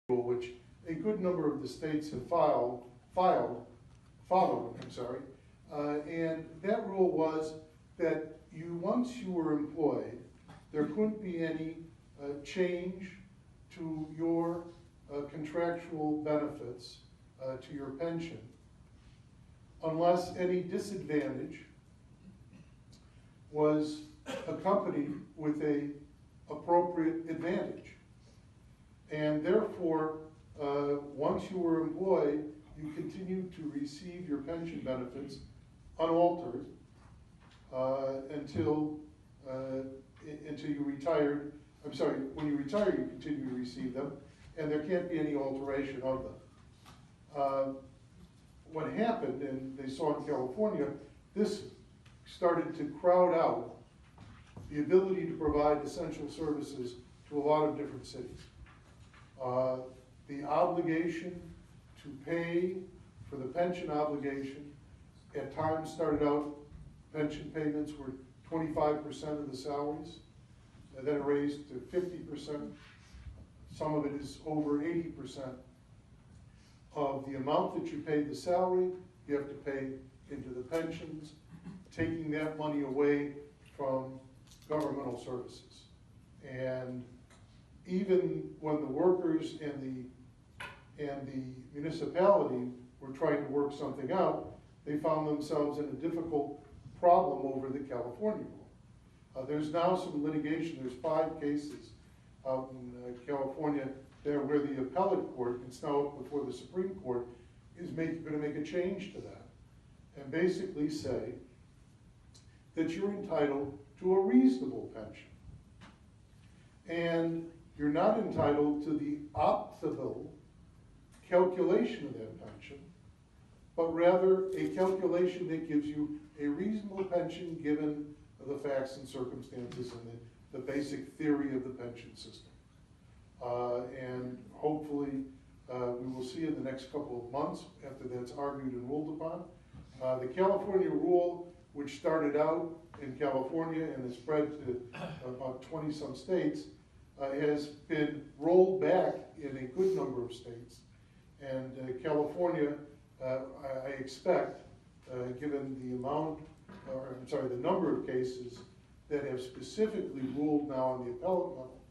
rule, which a good number of the states have followed, and that rule was that once you were employed, there couldn't be any change to your contractual benefits, to your pension, unless any disadvantage was accompanied with a appropriate advantage. And therefore, once you were employed, you continued to receive your pension benefits unaltered until you retired. I'm sorry, when you retire, you continue to receive them, and there can't be any alteration of them. What happened, and they saw in California, this started to crowd out the ability to provide essential services to a lot of different cities. The obligation to pay for the pension obligation at times started out, pension payments were 25% of the salaries, and then it raised to 50%. Some of it is over 80% of the amount that you paid the salary, you have to pay into the pensions, taking that money away from governmental services. And even when the workers and the municipality were trying to work something out, they found themselves in a difficult problem over the California rule. There's now some litigation. There's 5 cases out in California there where the appellate court, it's now up before the Supreme Court, is going to make a change to that and basically say that you're entitled to a reasonable pension. And you're not entitled to the optimal calculation of that pension, but rather a calculation that gives you a reasonable pension given the facts and circumstances and the basic theory of the pension system. And hopefully we will see in the next couple of months after that's argued and ruled upon. The California rule, which started out in California and has spread to about 20-some states, has been rolled back in a good number of states. And California, I expect, given the number of cases that have specifically ruled now on the appellate level,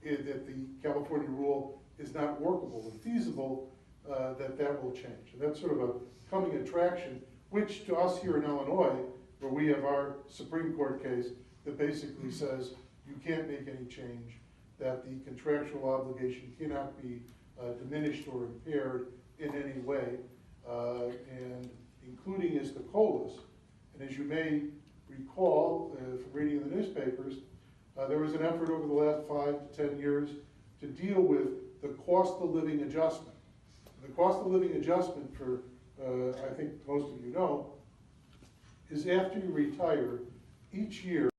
that the California rule is not workable and feasible, that will change. And that's sort of a coming attraction, which to us here in Illinois, where we have our Supreme Court case that basically says you can't make any change, that the contractual obligation cannot be diminished or impaired in any way, and including as the COLAs. And as you may recall from reading in the newspapers, there was an effort over the last 5 to 10 years to deal with the cost of living adjustment. The cost of living adjustment, for I think most of you know, is after you retire each year.